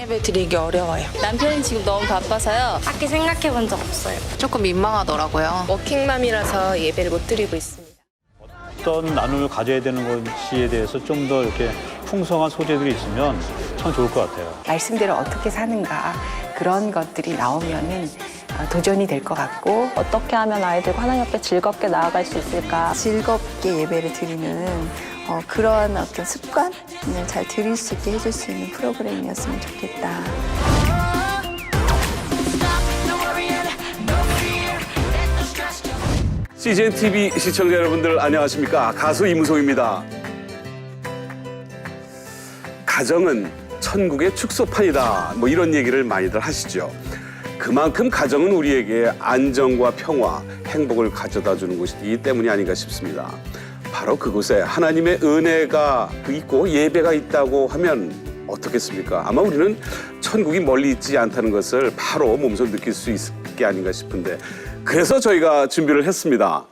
예배 드리기 어려워요. 남편이 지금 너무 바빠서요. 딱히 생각해 본 적 없어요. 조금 민망하더라고요. 워킹맘이라서 예배를 못 드리고 있습니다. 어떤 나눔을 가져야 되는 것이에 대해서 좀 더 이렇게 풍성한 소재들이 있으면 참 좋을 것 같아요. 말씀대로 어떻게 사는가 그런 것들이 나오면은 도전이 될 것 같고 어떻게 하면 아이들과 하나님 앞에 즐겁게 나아갈 수 있을까? 즐겁게 예배를 드리는 그러한 어떤 습관을 잘 들일 수 있게 해줄 수 있는 프로그램이었으면 좋겠다. CGN TV 시청자 여러분들 안녕하십니까? 가수 이무송입니다. 가정은 천국의 축소판이다. 뭐 이런 얘기를 많이들 하시죠. 그만큼 가정은 우리에게 안정과 평화, 행복을 가져다 주는 곳이기 때문이 아닌가 싶습니다. 바로 그곳에 하나님의 은혜가 있고 예배가 있다고 하면 어떻겠습니까? 아마 우리는 천국이 멀리 있지 않다는 것을 바로 몸소 느낄 수 있을 게 아닌가 싶은데 그래서 저희가 준비를 했습니다.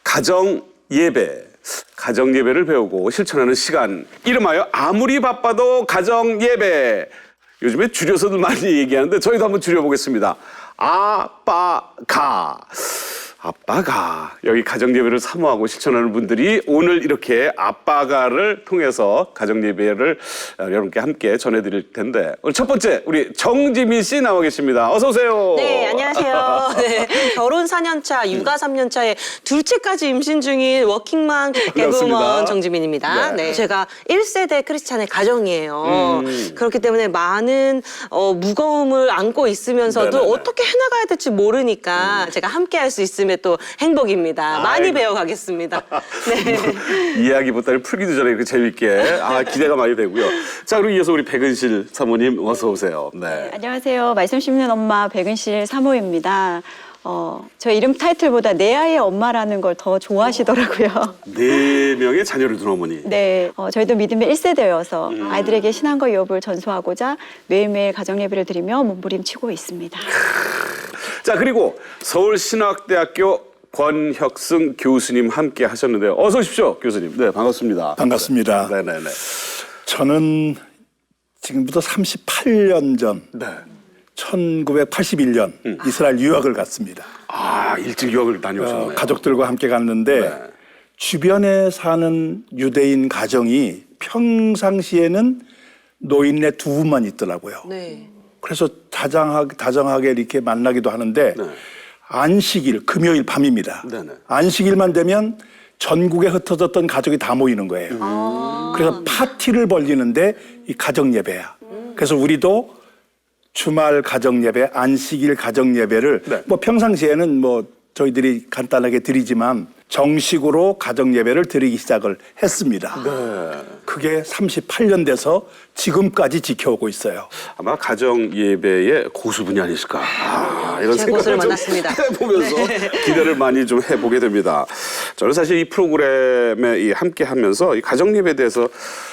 가정 예배를 배우고 실천하는 시간, 이름하여 아무리 바빠도 가정 예배. 요즘에 줄여서도 많이 얘기하는데 저희도 한번 줄여보겠습니다. 아빠가 여기 가정예배를 사모하고 실천하는 분들이 오늘 이렇게 아빠가를 통해서 가정예배를 여러분께 함께 전해드릴 텐데 오늘 첫 번째 우리 정지민 씨 나와 계십니다. 어서 오세요. 네, 안녕하세요. 네, 결혼 4년차, 육아 3년차에 둘째까지 임신 중인 워킹맘 개그우먼 정지민입니다. 네. 제가 1세대 크리스찬의 가정이에요. 그렇기 때문에 많은 무거움을 안고 있으면서도 네네네. 어떻게 해나가야 될지 모르니까 제가 함께 할 수 있으면 또 행복입니다. 많이 배워가겠습니다. 네. 이야기보다는 풀기도 전에 이렇게 재밌게 기대가 많이 되고요. 자, 그리고 이어서 우리 백은실 사모님 어서 오세요. 네. 안녕하세요. 말씀 씹는 엄마 백은실 사모입니다. 저 이름 타이틀보다 내 아이의 엄마라는 걸 더 좋아하시더라고요. 4명의 자녀를 둔 어머니. 네, 저희도 믿음의 1세대여서 아이들에게 신앙과 유업을 전수하고자 매일매일 가정예배를 드리며 몸부림치고 있습니다. 자, 그리고 서울신학대학교 권혁승 교수님 함께 하셨는데요. 어서 오십시오, 교수님. 네, 반갑습니다. 반갑습니다. 네네네. 저는 지금부터 38년 전, 네. 1981년 이스라엘 유학을 갔습니다. 일찍 유학을 다녀오셨네요. 가족들과 함께 갔는데 네. 주변에 사는 유대인 가정이 평상시에는 노인네 2분만 있더라고요. 네. 그래서 다정하게 이렇게 만나기도 하는데 네. 안식일, 금요일 밤입니다. 네네. 안식일만 되면 전국에 흩어졌던 가족이 다 모이는 거예요. 그래서 파티를 벌리는데 이 가정 예배야. 그래서 우리도 주말 가정 예배, 안식일 가정 예배를 네. 뭐 평상시에는 뭐 저희들이 간단하게 드리지만 정식으로 가정 예배를 드리기 시작을 했습니다. 네. 그게 38년 돼서 지금까지 지켜오고 있어요. 아마 가정 예배의 고수분이 아니실까 이런 제가 고수를 생각을 좀 만났습니다. 해보면서 기대를 많이 좀 해보게 됩니다. 저는 사실 이 프로그램에 함께 하면서 이 가정 예배에 대해서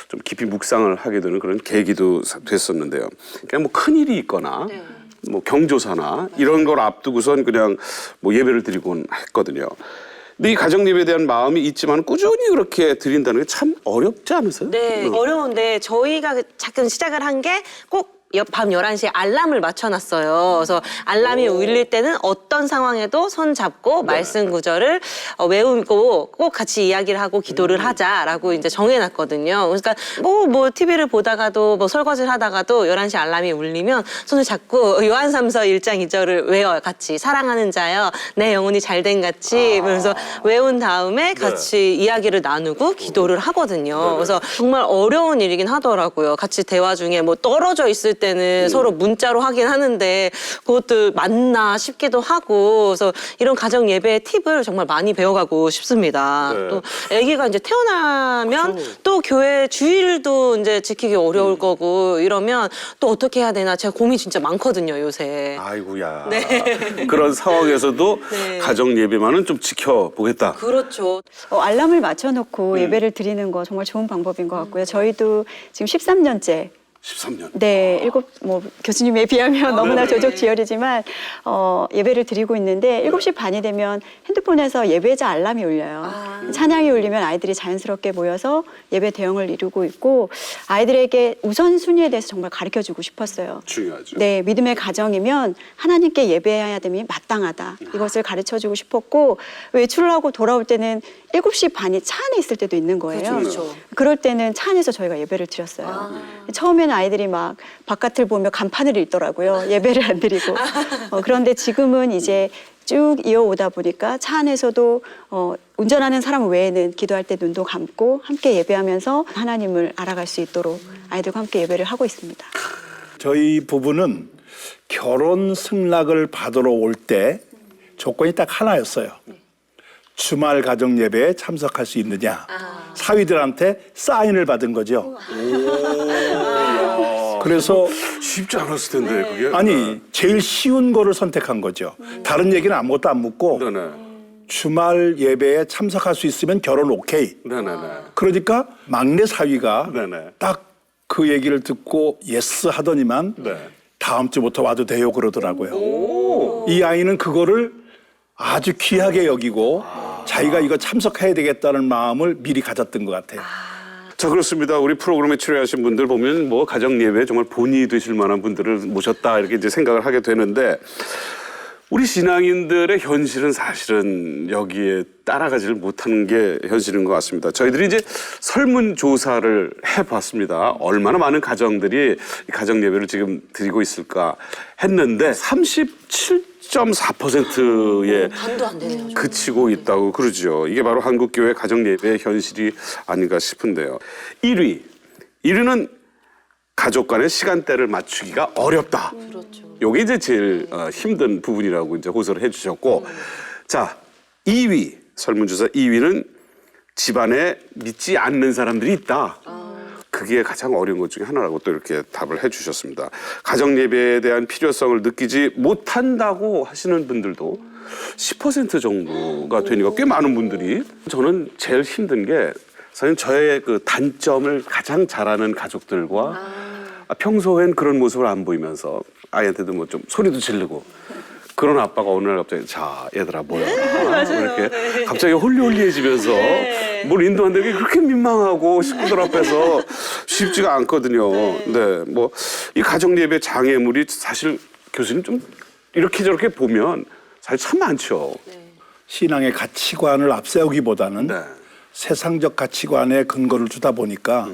좀 깊이 묵상을 하게 되는 그런 계기도 됐었는데요. 그냥 뭐 큰일이 있거나 뭐 경조사나 이런 걸 앞두고선 그냥 뭐 예배를 드리곤 했거든요. 근데 이 가정 예배에 대한 마음이 있지만 꾸준히 그렇게 드린다는 게 참 어렵지 않으세요? 네, 어려운데 저희가 작은 시작을 한 게 꼭 밤 11시에 알람을 맞춰놨어요. 그래서 알람이 울릴 때는 어떤 상황에도 손 잡고 말씀 구절을 외우고 꼭 같이 이야기를 하고 기도를 하자라고 이제 정해놨거든요. 그러니까 뭐 TV를 보다가도 뭐 설거지를 하다가도 11시 알람이 울리면 손을 잡고 요한 3서 1장 2절을 외워요. 같이 사랑하는 자여 내 영혼이 잘된 같이 그래서 외운 다음에 같이 이야기를 나누고 기도를 하거든요. 그래서 정말 어려운 일이긴 하더라고요. 같이 대화 중에 뭐 떨어져 있을 때는 서로 문자로 하긴 하는데 그것도 맞나 싶기도 하고 그래서 이런 가정 예배의 팁을 정말 많이 배워가고 싶습니다. 네. 또 아기가 이제 태어나면 또 교회 주일도 이제 지키기 어려울 거고 이러면 또 어떻게 해야 되나 제가 고민이 진짜 많거든요, 요새. 아이고야. 네. 그런 상황에서도 네. 가정 예배만은 좀 지켜보겠다. 그렇죠. 알람을 맞춰놓고 예배를 드리는 거 정말 좋은 방법인 것 같고요. 저희도 지금 13년째 13년. 네, 교수님에 비하면 너무나 네네. 조족지혈이지만 예배를 드리고 있는데 7시 반이 되면 핸드폰에서 예배자 알람이 울려요. 찬양이 울리면 아이들이 자연스럽게 모여서 예배 대응을 이루고 있고 아이들에게 우선순위에 대해서 정말 가르쳐주고 싶었어요. 중요하죠. 네, 믿음의 가정이면 하나님께 예배해야 됨이 마땅하다. 이것을 가르쳐주고 싶었고 외출을 하고 돌아올 때는 7시 반이 차 안에 있을 때도 있는 거예요. 그렇죠. 그럴 때는 차 안에서 저희가 예배를 드렸어요. 처음에는 아이들이 막 바깥을 보며 간판을 읽더라고요. 예배를 안 드리고. 그런데 지금은 이제 쭉 이어오다 보니까 차 안에서도 운전하는 사람 외에는 기도할 때 눈도 감고 함께 예배하면서 하나님을 알아갈 수 있도록 아이들과 함께 예배를 하고 있습니다. 저희 부부는 결혼 승낙을 받으러 올 때 조건이 딱 하나였어요. 주말 가정 예배에 참석할 수 있느냐. 사위들한테 사인을 받은 거죠. 그래서 쉽지 않았을 텐데 그게. 아니 제일 쉬운 거를 선택한 거죠. 다른 얘기는 아무것도 안 묻고 네네. 주말 예배에 참석할 수 있으면 결혼 오케이. 네네네. 그러니까 막내 사위가 네네. 딱 그 얘기를 듣고 예스 하더니만 네. 다음 주부터 와도 돼요 그러더라고요. 이 아이는 그거를 아주 귀하게 여기고 자기가 이거 참석해야 되겠다는 마음을 미리 가졌던 것 같아요. 자, 그렇습니다. 우리 프로그램에 출연하신 분들 보면 뭐 가정 예배에 정말 본이 되실 만한 분들을 모셨다 이렇게 이제 생각을 하게 되는데 우리 신앙인들의 현실은 사실은 여기에 따라가지를 못하는 게 현실인 것 같습니다. 저희들이 이제 설문조사를 해봤습니다. 얼마나 많은 가정들이 가정 예배를 지금 드리고 있을까 했는데 37.4%에 반도 안 되네요. 그치고 있다고 그러죠. 이게 바로 한국교회 가정예배의 현실이 아닌가 싶은데요. 1위는 가족 간의 시간대를 맞추기가 어렵다. 그렇죠. 요게 이제 제일 힘든 부분이라고 이제 호소를 해주셨고, 자 2위 설문조사 2위는 집안에 믿지 않는 사람들이 있다. 그게 가장 어려운 것 중에 하나라고 또 이렇게 답을 해주셨습니다. 가정 예배에 대한 필요성을 느끼지 못한다고 하시는 분들도 10% 정도가 되니까 꽤 많은 분들이 저는 제일 힘든 게 사실 저의 그 단점을 가장 잘하는 가족들과 평소엔 그런 모습을 안 보이면서 아이한테도 뭐 좀 소리도 지르고 그런 아빠가 어느 날 갑자기 자 얘들아 뭐야 이렇게 갑자기 홀리홀리해지면서 뭘 인도한다는 게 그렇게 민망하고 식구들 앞에서 쉽지가 않거든요. 네, 뭐 이 가정 예배 장애물이 사실 교수님 좀 이렇게 저렇게 보면 사실 참 많죠. 신앙의 가치관을 앞세우기보다는 네. 세상적 가치관에 근거를 주다 보니까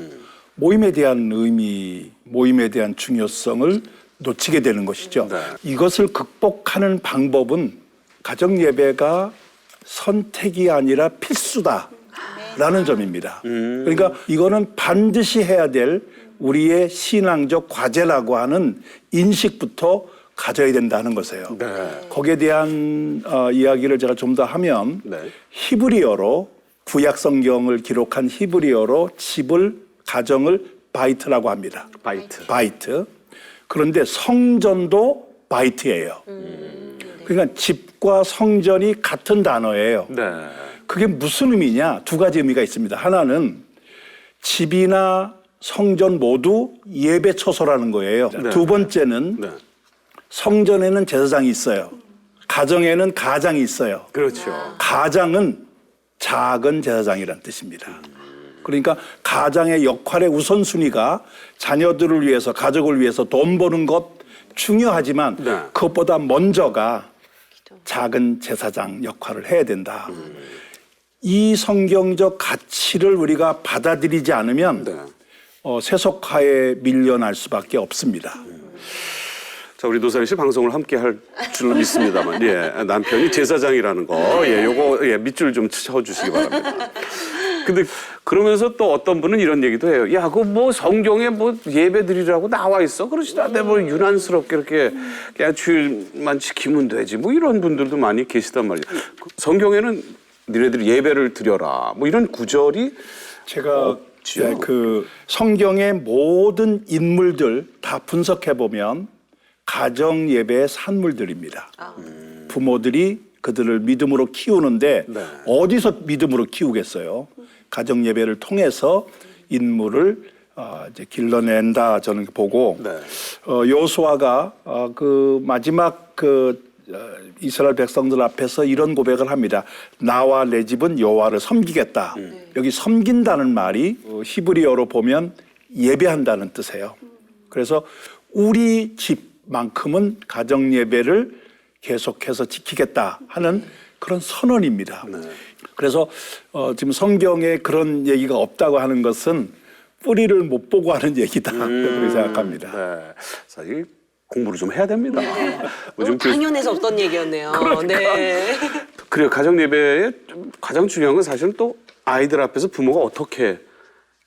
모임에 대한 의미, 모임에 대한 중요성을 놓치게 되는 것이죠. 네. 이것을 극복하는 방법은 가정 예배가 선택이 아니라 필수다라는 점입니다. 그러니까 이거는 반드시 해야 될 우리의 신앙적 과제라고 하는 인식부터 가져야 된다는 것이에요. 네. 거기에 대한 이야기를 제가 좀 더 하면 네. 히브리어로 구약 성경을 기록한 히브리어로 집을 가정을 바이트라고 합니다. 바이트. 그런데 성전도 바이트예요. 그러니까 집과 성전이 같은 단어예요. 네. 그게 무슨 의미냐? 두 가지 의미가 있습니다. 하나는 집이나 성전 모두 예배 처소라는 거예요. 네. 두 번째는 네. 성전에는 제사장이 있어요. 가정에는 가장이 있어요. 그렇죠. 가장은 작은 제사장이라는 뜻입니다. 그러니까 가장의 역할의 우선순위가 자녀들을 위해서 가족을 위해서 돈 버는 것 중요하지만 네. 그것보다 먼저가 작은 제사장 역할을 해야 된다. 이 성경적 가치를 우리가 받아들이지 않으면 네. 세속화에 밀려날 수밖에 없습니다. 자, 우리 노사연 씨 방송을 함께 할 줄로 믿습니다만, 예, 남편이 제사장이라는 거, 예, 요거, 예, 밑줄 좀 쳐주시기 바랍니다. 근데 그러면서 또 어떤 분은 이런 얘기도 해요. 야, 그 뭐 성경에 뭐 예배 드리라고 나와 있어? 그러지도 않는데 뭐 유난스럽게 이렇게 그냥 주일만 지키면 되지. 뭐 이런 분들도 많이 계시단 말이에요. 성경에는 니네들이 예배를 드려라. 뭐 이런 구절이 제가 없지요. 그 성경의 모든 인물들 다 분석해 보면 가정 예배의 산물들입니다. 부모들이 그들을 믿음으로 키우는데 네. 어디서 믿음으로 키우겠어요? 가정 예배를 통해서 인물을 이제 길러낸다 저는 보고 네. 요수아가 그 마지막 이스라엘 백성들 앞에서 이런 고백을 합니다. 나와 내 집은 여호와를 섬기겠다. 여기 섬긴다는 말이 히브리어로 보면 예배한다는 뜻이에요. 그래서 우리 집만큼은 가정 예배를 계속해서 지키겠다 하는 그런 선언입니다. 그래서 지금 성경에 그런 얘기가 없다고 하는 것은 뿌리를 못 보고 하는 얘기다 그렇게 생각합니다. 네. 사실 공부를 좀 해야 됩니다. 너무 당연해서 없던 얘기였네요. 네. 그래요. 가정 예배에 가장 중요한 건 사실은 또 아이들 앞에서 부모가 어떻게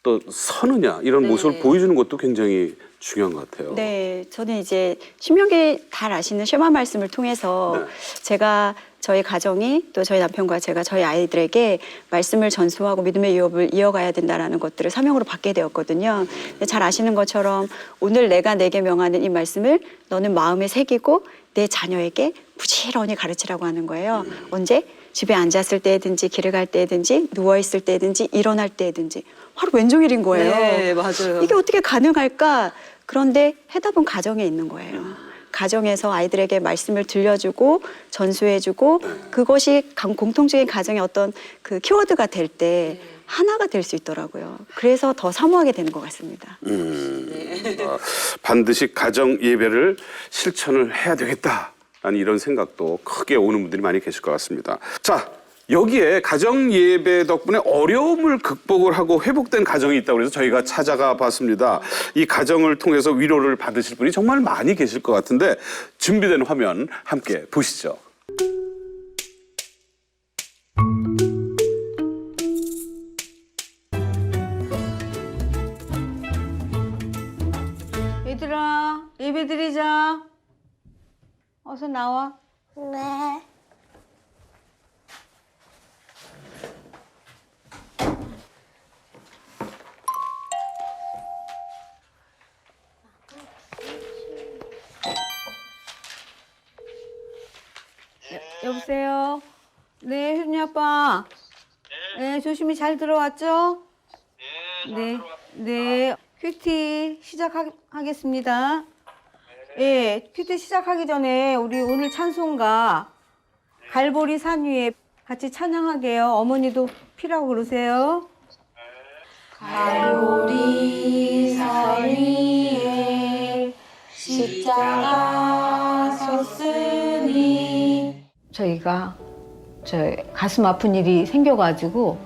또 서느냐 이런 모습을 보여주는 것도 굉장히 중요한 것 같아요. 네, 저는 이제 신명기 잘 아시는 쉐마 말씀을 통해서 제가 저희 가정이 또 저희 남편과 제가 저희 아이들에게 말씀을 전수하고 믿음의 유업을 이어가야 된다는 것들을 사명으로 받게 되었거든요. 잘 아시는 것처럼 오늘 내가 내게 명하는 이 말씀을 너는 마음에 새기고 내 자녀에게 부지런히 가르치라고 하는 거예요. 언제? 집에 앉았을 때든지 길을 갈 때든지 누워있을 때든지 일어날 때든지 하루 왼종일인 거예요. 네, 맞아요. 이게 어떻게 가능할까? 그런데 해답은 가정에 있는 거예요. 가정에서 아이들에게 말씀을 들려주고 전수해주고 그것이 공통적인 가정의 어떤 그 키워드가 될 때 하나가 될 수 있더라고요. 그래서 더 사모하게 되는 것 같습니다. 반드시 가정 예배를 실천을 해야 되겠다. 라는 이런 생각도 크게 오는 분들이 많이 계실 것 같습니다. 자, 여기에 가정 예배 덕분에 어려움을 극복을 하고 회복된 가정이 있다고 해서 저희가 찾아가 봤습니다. 이 가정을 통해서 위로를 받으실 분이 정말 많이 계실 것 같은데 준비된 화면 함께 보시죠. 얘들아, 예배 드리자. 어서 나와. 네. 여보세요? 네, 효준이 아빠. 네, 조심히 잘 들어왔죠? 네. 네. 큐티 시작하겠습니다. 예, 큐티 시작하기 전에 우리 오늘 찬송가 갈보리 산 위에 같이 찬양하게요. 어머니도 피라고 그러세요. 갈보리 산 위에 십자가 섰으니 저희가 가슴 아픈 일이 생겨가지고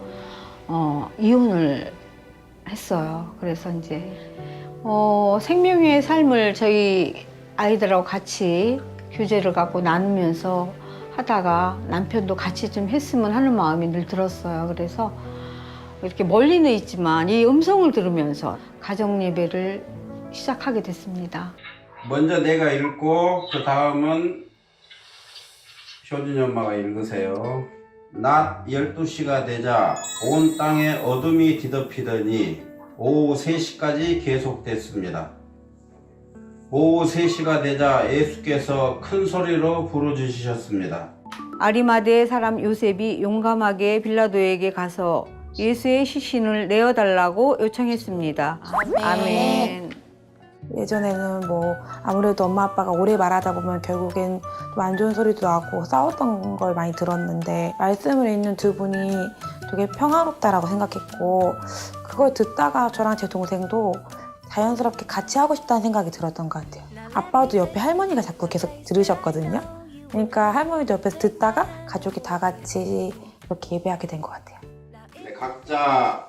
이혼을 했어요. 그래서 이제 생명의 삶을 저희 아이들하고 같이 교제를 갖고 나누면서 하다가 남편도 같이 좀 했으면 하는 마음이 늘 들었어요. 그래서 이렇게 멀리는 있지만 이 음성을 들으면서 가정 예배를 시작하게 됐습니다. 먼저 내가 읽고 그 다음은 효준이 엄마가 읽으세요. 낮 12시가 되자 온 땅에 어둠이 뒤덮이더니 오후 3시까지 계속됐습니다. 오후 3시가 되자 예수께서 큰 소리로 부르짖으셨습니다. 아리마대의 사람 요셉이 용감하게 빌라도에게 가서 예수의 시신을 내어달라고 요청했습니다. 아멘. 예전에는 뭐 아무래도 엄마 아빠가 오래 말하다 보면 결국엔 좀 안 좋은 소리도 나고 싸웠던 걸 많이 들었는데 말씀을 읽는 두 분이 되게 평화롭다라고 생각했고 그걸 듣다가 저랑 제 동생도 자연스럽게 같이 하고 싶다는 생각이 들었던 것 같아요. 아빠도 옆에 할머니가 자꾸 계속 들으셨거든요. 그러니까 할머니도 옆에서 듣다가 가족이 다 같이 이렇게 예배하게 된 것 같아요. 네, 각자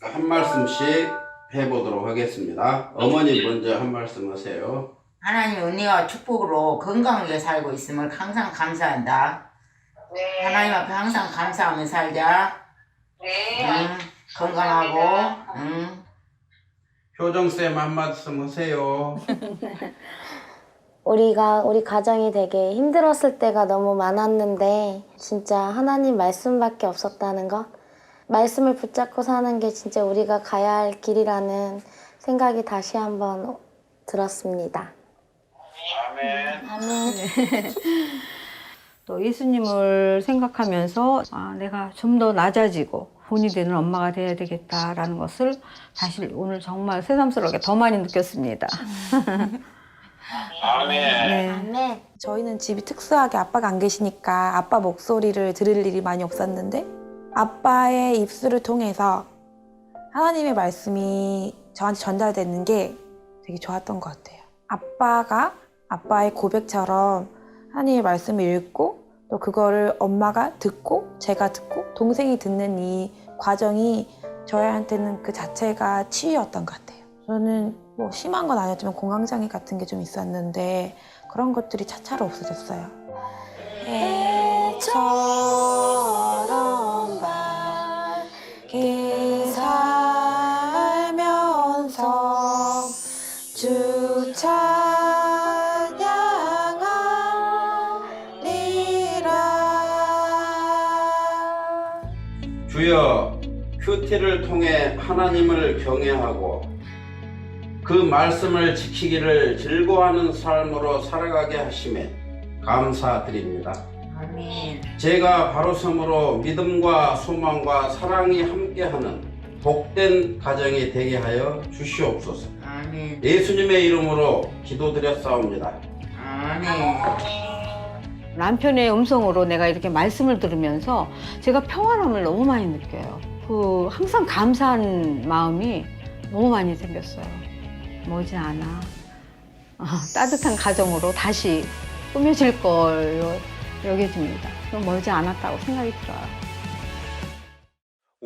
한 말씀씩 해보도록 하겠습니다. 어머니 먼저 한 말씀 하세요. 하나님 은혜와 축복으로 건강하게 살고 있음을 항상 감사한다. 네. 하나님 앞에 항상 감사하며 살자. 네. 건강하고. 효정쌤 한 말씀 하세요. 우리 가정이 되게 힘들었을 때가 너무 많았는데 진짜 하나님 말씀밖에 없었다는 거. 말씀을 붙잡고 사는 게 진짜 우리가 가야 할 길이라는 생각이 다시 한번 들었습니다. 아멘. 또 예수님을 생각하면서 내가 좀 더 낮아지고 본이 되는 엄마가 돼야 되겠다라는 것을 사실 오늘 정말 새삼스럽게 더 많이 느꼈습니다. 네. 저희는 집이 특수하게 아빠가 안 계시니까 아빠 목소리를 들을 일이 많이 없었는데 아빠의 입술을 통해서 하나님의 말씀이 저한테 전달되는 게 되게 좋았던 것 같아요. 아빠가 아빠의 고백처럼 하나님의 말씀을 읽고 또 그거를 엄마가 듣고 제가 듣고 동생이 듣는 이 과정이 저희한테는 그 자체가 치유였던 것 같아요. 저는 뭐 심한 건 아니었지만 공황장애 같은 게 좀 있었는데 그런 것들이 차차로 없어졌어요. 해처럼 밝게 살면서 주 찬양하리라. 주여, 큐티를 통해 하나님을 경외하고 그 말씀을 지키기를 즐거워하는 삶으로 살아가게 하심에 감사드립니다. 아멘. 제가 바로 섬으로 믿음과 소망과 사랑이 함께하는 복된 가정이 되게 하여 주시옵소서. 아멘. 예수님의 이름으로 기도드렸사옵니다. 아멘. 남편의 음성으로 내가 이렇게 말씀을 들으면서 제가 평안함을 너무 많이 느껴요. 항상 감사한 마음이 너무 많이 생겼어요. 머지 않아 따뜻한 가정으로 다시 꾸며질 걸로 여겨집니다. 멀지 않았다고 생각이 들어요.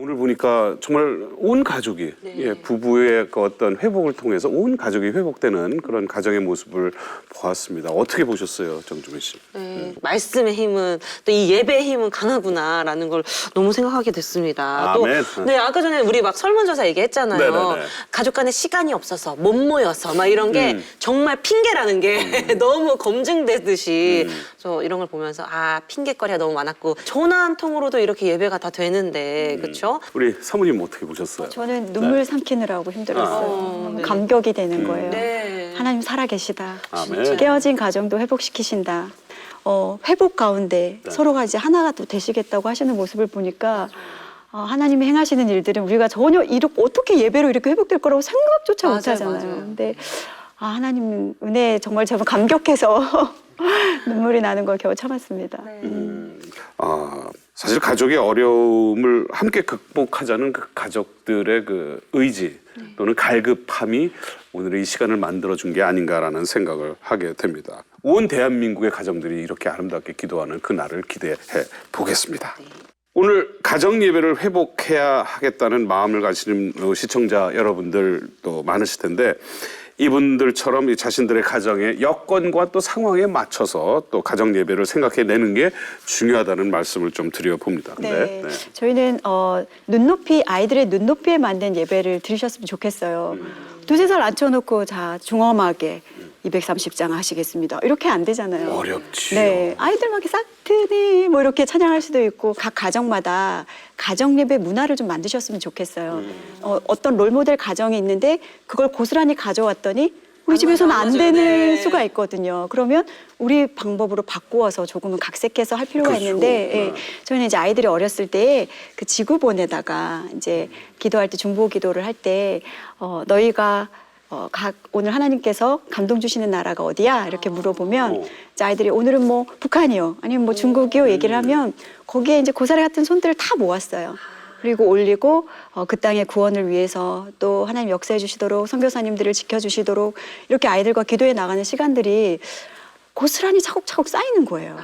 오늘 보니까 정말 온 가족이 예, 부부의 그 어떤 회복을 통해서 온 가족이 회복되는 그런 가정의 모습을 보았습니다. 어떻게 보셨어요, 정주민 씨? 네, 말씀의 힘은 또 이 예배의 힘은 강하구나라는 걸 너무 생각하게 됐습니다. 아멘. 또 네, 아까 전에 우리 막 설문조사 얘기했잖아요. 네네네. 가족 간에 시간이 없어서 못 모여서 막 이런 게 정말 핑계라는 게 너무 검증되듯이 저 이런 걸 보면서 아 핑계거리가 너무 많았고 전화 한 통으로도 이렇게 예배가 다 되는데 그렇죠? 우리 사모님 어떻게 보셨어요? 저는 눈물 삼키느라고 힘들었어요. 너무 감격이 되는 거예요. 네. 하나님 살아계시다. 아멘. 깨어진 가정도 회복시키신다. 회복 가운데 서로가 이제 하나가 또 되시겠다고 하시는 모습을 보니까 하나님이 행하시는 일들은 우리가 전혀 어떻게 예배로 이렇게 회복될 거라고 생각조차 못 하잖아요. 근데 하나님 은혜 정말 제가 감격해서 눈물이 나는 걸 겨우 참았습니다. 사실 가족의 어려움을 함께 극복하자는 그 가족들의 그 의지 또는 갈급함이 오늘의 이 시간을 만들어준 게 아닌가라는 생각을 하게 됩니다. 온 대한민국의 가정들이 이렇게 아름답게 기도하는 그 날을 기대해 보겠습니다. 오늘 가정 예배를 회복해야 하겠다는 마음을 가지는 시청자 여러분들도 많으실 텐데 이분들처럼 자신들의 가정의 여건과 또 상황에 맞춰서 또 가정 예배를 생각해내는 게 중요하다는 말씀을 좀 드려봅니다. 네. 저희는 아이들의 눈높이에 맞는 예배를 드리셨으면 좋겠어요. 두세 살 앉혀놓고 자 중엄하게 230장 하시겠습니다. 이렇게 안 되잖아요. 어렵지요. 네, 아이들 막 싹트니 뭐 이렇게 찬양할 수도 있고 각 가정마다 가정 예배 문화를 좀 만드셨으면 좋겠어요. 어떤 롤모델 가정이 있는데 그걸 고스란히 가져왔더니 우리 집에서는 안 되는 수가 있거든요. 그러면 우리 방법으로 바꾸어서 조금은 각색해서 할 필요가 있는데 예, 저희는 이제 아이들이 어렸을 때 그 지구본에다가 이제 기도할 때 중보 기도를 할 때 너희가 오늘 하나님께서 감동 주시는 나라가 어디야? 이렇게 물어보면 이제 아이들이 오늘은 뭐 북한이요, 아니면 뭐 중국이요 얘기를 하면 거기에 이제 고사리 같은 손들을 다 모았어요. 그리고 올리고 그 땅의 구원을 위해서 또 하나님 역사해 주시도록 선교사님들을 지켜주시도록 이렇게 아이들과 기도해 나가는 시간들이 고스란히 차곡차곡 쌓이는 거예요.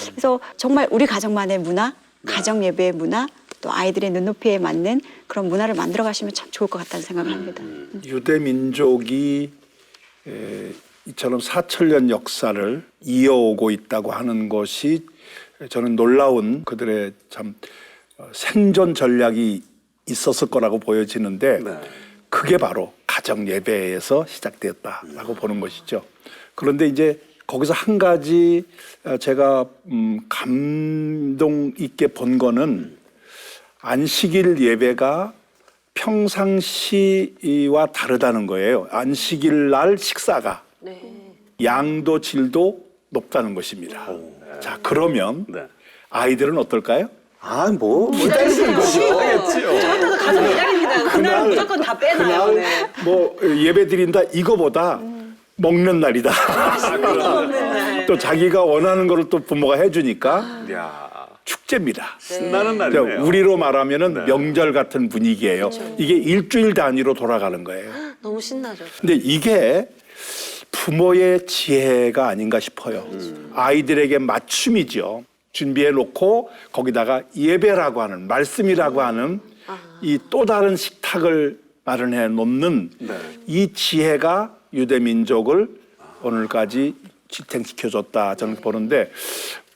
그래서 정말 우리 가정만의 문화, 가정 예배의 문화, 또 아이들의 눈높이에 맞는 그런 문화를 만들어 가시면 참 좋을 것 같다는 생각을 합니다. 유대 민족이 이처럼 4,000년 역사를 이어오고 있다고 하는 것이 저는 놀라운 그들의 참 생존 전략이 있었을 거라고 보여지는데 그게 바로 가정 예배에서 시작되었다라고 보는 것이죠. 그런데 이제 거기서 한 가지 제가 감동 있게 본 거는 안식일 예배가 평상시와 다르다는 거예요. 안식일 날 식사가 양도 질도 높다는 것입니다. 자, 그러면 아이들은 어떨까요? 뭐 기다리는 거죠. 저부터도 가서 기다립니다. 그날 무조건 다 빼놔요. 그날 네. 뭐 예배 드린다 이거보다 먹는 날이다. 또 자기가 원하는 거를 또 부모가 해주니까 야, 축제입니다. 신나는 날이네요. 우리로 말하면은 명절 같은 분위기예요. 이게 일주일 단위로 돌아가는 거예요. 너무 신나죠. 근데 이게 부모의 지혜가 아닌가 싶어요. 아이들에게 맞춤이죠. 준비해 놓고 거기다가 예배라고 하는 말씀이라고 하는 이 또 다른 식탁을 마련해 놓는 이 지혜가 유대 민족을 오늘까지 지탱시켜줬다 저는 보는데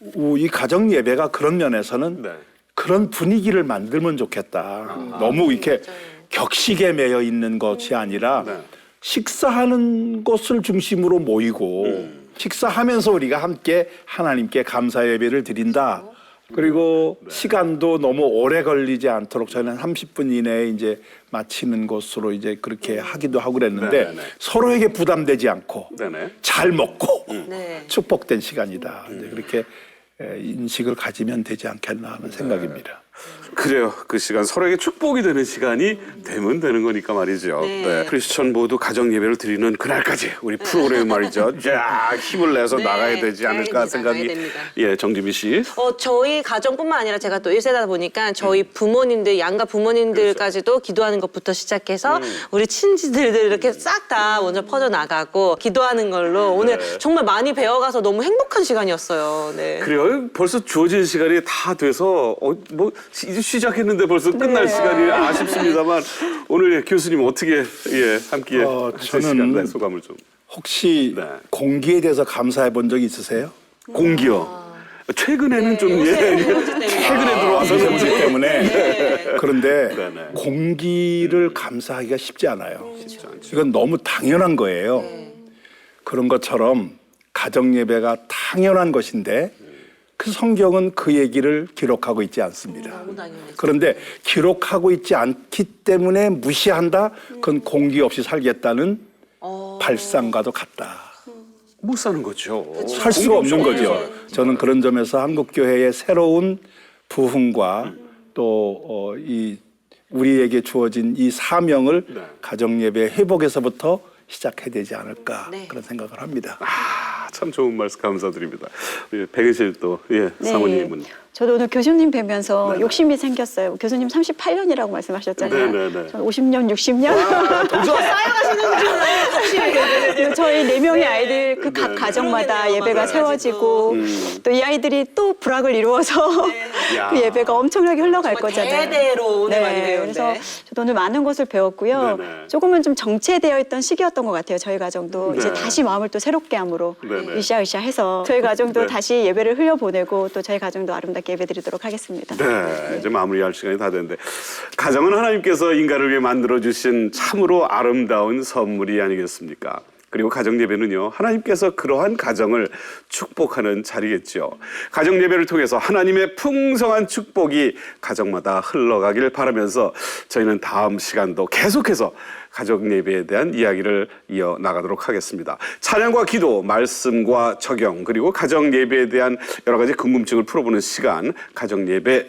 이 가정 예배가 그런 면에서는 그런 분위기를 만들면 좋겠다. 너무 이렇게 격식에 매여 있는 것이 아니라 식사하는 것을 중심으로 모이고 식사하면서 우리가 함께 하나님께 감사 예배를 드린다. 그리고 시간도 너무 오래 걸리지 않도록 저는 30분 이내에 이제 마치는 것으로 이제 그렇게 하기도 하고 그랬는데 서로에게 부담되지 않고 잘 먹고 축복된 시간이다. 이제 그렇게 인식을 가지면 되지 않겠나 하는 생각입니다. 그래요. 그 시간 서로에게 축복이 되는 시간이 되면 되는 거니까 말이죠. 네. 크리스천 모두 가정 예배를 드리는 그날까지 우리 프로그램 말이죠. 쫙 힘을 내서 나가야 되지 않을까 생각이. 예, 정지미 씨. 저희 가정뿐만 아니라 제가 또 1세다 보니까 저희 부모님들, 양가 부모님들까지도 기도하는 것부터 시작해서 우리 친지들을 이렇게 싹 다 먼저 퍼져 나가고 기도하는 걸로 오늘 정말 많이 배워가서 너무 행복한 시간이었어요. 네. 그래요. 벌써 주어진 시간이 다 돼서 뭐 이제 시작했는데 벌써 끝날 시간이 아쉽습니다만 오늘 교수님 어떻게 함께 하신 시간 소감을 좀. 혹시 공기에 대해서 감사해 본 적이 있으세요? 공기요. 최근에는 좀 최근에 들어와서는 미세먼지 때문에 그런데 공기를 감사하기가 쉽지 않아요. 이건 너무 당연한 거예요. 그런 것처럼 가정 예배가 당연한 것인데 그 성경은 그 얘기를 기록하고 있지 않습니다. 그런데 기록하고 있지 않기 때문에 무시한다? 그건 공기 없이 살겠다는 발상과도 같다. 못 사는 거죠. 살 수가 없는 거죠. 저는 그런 점에서 한국교회의 새로운 부흥과 또 우리에게 주어진 이 사명을 가정예배 회복에서부터 시작해야 되지 않을까 그런 생각을 합니다. 참 좋은 말씀 감사드립니다. 백은실 또 사모님은. 저도 오늘 교수님 뵈면서 욕심이 생겼어요. 교수님 38년이라고 말씀하셨잖아요. 저는 50년, 60년. 저희 4명의 아이들 그 각 가정마다 예배가 세워지고 또 이 아이들이 또 불학을 이루어서 그 예배가 엄청나게 흘러갈 거잖아요. 대대로 오늘 많이 배웠는데. 그래서 저도 오늘 많은 것을 배웠고요. 조금은 좀 정체되어 있던 시기였던 것 같아요. 저희 가정도 이제 다시 마음을 또 새롭게 함으로 으쌰으쌰 해서 저희 가정도 다시 예배를 흘려보내고 또 저희 가정도 아름답게 예배드리도록 하겠습니다. 네, 이제 마무리할 시간이 다 됐는데 가정은 하나님께서 인간을 위해 만들어주신 참으로 아름다운 선물이 아니겠습니까? 그리고 가정 예배는요, 하나님께서 그러한 가정을 축복하는 자리겠죠. 가정 예배를 통해서 하나님의 풍성한 축복이 가정마다 흘러가길 바라면서 저희는 다음 시간도 계속해서 가정 예배에 대한 이야기를 이어나가도록 하겠습니다. 찬양과 기도, 말씀과 적용, 그리고 가정 예배에 대한 여러 가지 궁금증을 풀어보는 시간, 가정 예배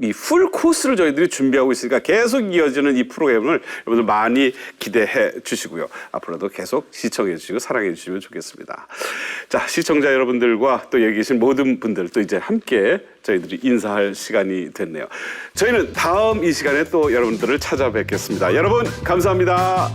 이 풀 코스를 저희들이 준비하고 있으니까 계속 이어지는 이 프로그램을 여러분들 많이 기대해 주시고요. 앞으로도 계속 시청해 주시고 사랑해 주시면 좋겠습니다. 자, 시청자 여러분들과 또 여기 계신 모든 분들 또 이제 함께 저희들이 인사할 시간이 됐네요. 저희는 다음 이 시간에 또 여러분들을 찾아뵙겠습니다. 여러분 감사합니다.